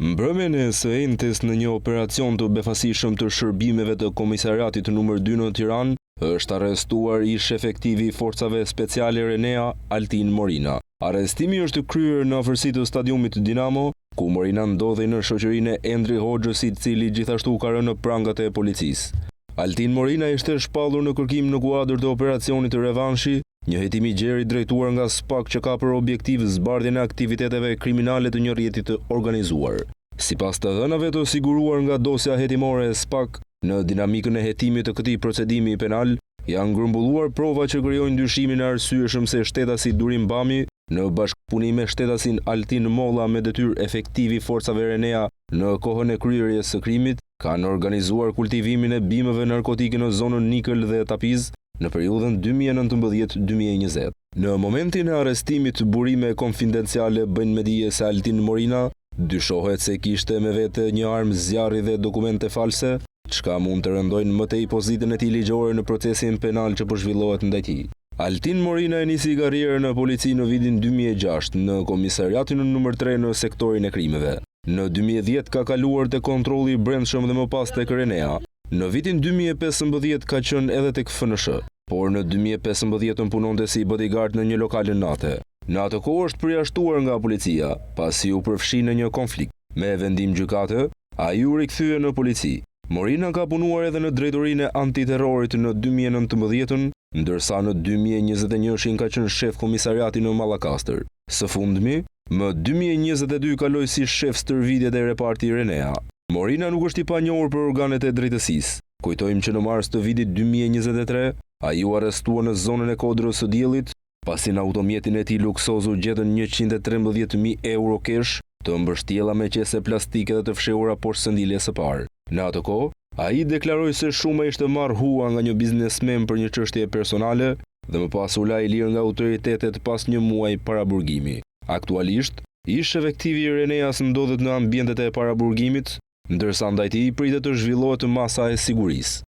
Mbrëmjen e së enjtes në një operacion të befasishëm të shërbimeve të komisariatit numër 2 në Tiranë, është arrestuar ish efektivi i forcave speciale Renea Altin Morina. Arrestimi është kryer në afërsi të stadiumit Dinamo, ku Morina ndodhej në shoqërinë e Endri Hoxhës, i cili gjithashtu ka rënë në prangat e policisë. Altin Morina ishte shpallur në kërkim në kuadër të operacionit të revanshi, një hetim i gjerë i drejtuar nga SPAK që ka për objektiv zbardhjen e aktiviteteve kriminale të një rrjeti të organizuar. Sipas të dhënave të siguruar nga dosja hetimore e SPAK, në dinamikën e hetimit të këtij procedimi penal, janë grumbulluar prova që krijojnë dyshimin e arsyeshëm se shtetasi Durim Bami, në bashkëpunim me shtetasin Altin Molla me detyrë efektivi forcave Renea në kohën e kryerjes së krimit, kanë organizuar kultivimin e bimëve narkotike në zonën Nikël dhe Tapiz në periudhën 2019-2020. Në momentin e arrestimit, burime konfidenciale bëjnë me dije se Altin Morina dyshohet se kishte me vete një armë zjarri dhe dokumente false, çka mund të rëndojnë më tej pozitën e tij ligjore në procesin penal që po zhvillohet ndaj tij. Altin Morina e nisi karrierën në polici në vitin 2006 në komisariatin numër 3 në sektorin e krimeve. Në 2010 ka kaluar te kontrolli i brendshëm dhe më pas tek Renea. Në vitin 2015 ka qenë edhe tek FNSH, por në 2015 punonte si bodyguard në një lokal nate. Në atë kohë është përjashtuar nga policia, pasi u përfshi në një konflikt. Me vendim gjykate, ai u rikthye në polici. Morina ka punuar edhe në drejtorinë e antiterrorit në 2019, ndërsa në 2021 ka qenë shef komisariati në Mallakastër. Së fundmi, më 2022 kaloi si shef stërvitje dhe reparti Renea. Morina nuk është i panjohur për organet e drejtësisë. Kujtojmë që në mars të vitit 2023, ai u arrestua në zonën e Kodrës së Diellit, pasi në automjetin e tij luksoz u gjetën 113.000 euro kesh, të mbështjella me qese plastike dhe të fshehura poshtë sëndiljes së parë. Në atë kohë, ai deklaroi se shuma ishte marrë hua nga një biznesmen për një çështje personale dhe më pas u la i lirë nga autoritetet pas një muaji paraburgimi. Aktualisht, ish efektivi i Reneas ndodhet në ambientet e paraburgimit, ndërsa ndaj tij pritet të zhvillohet masa e sigurisë.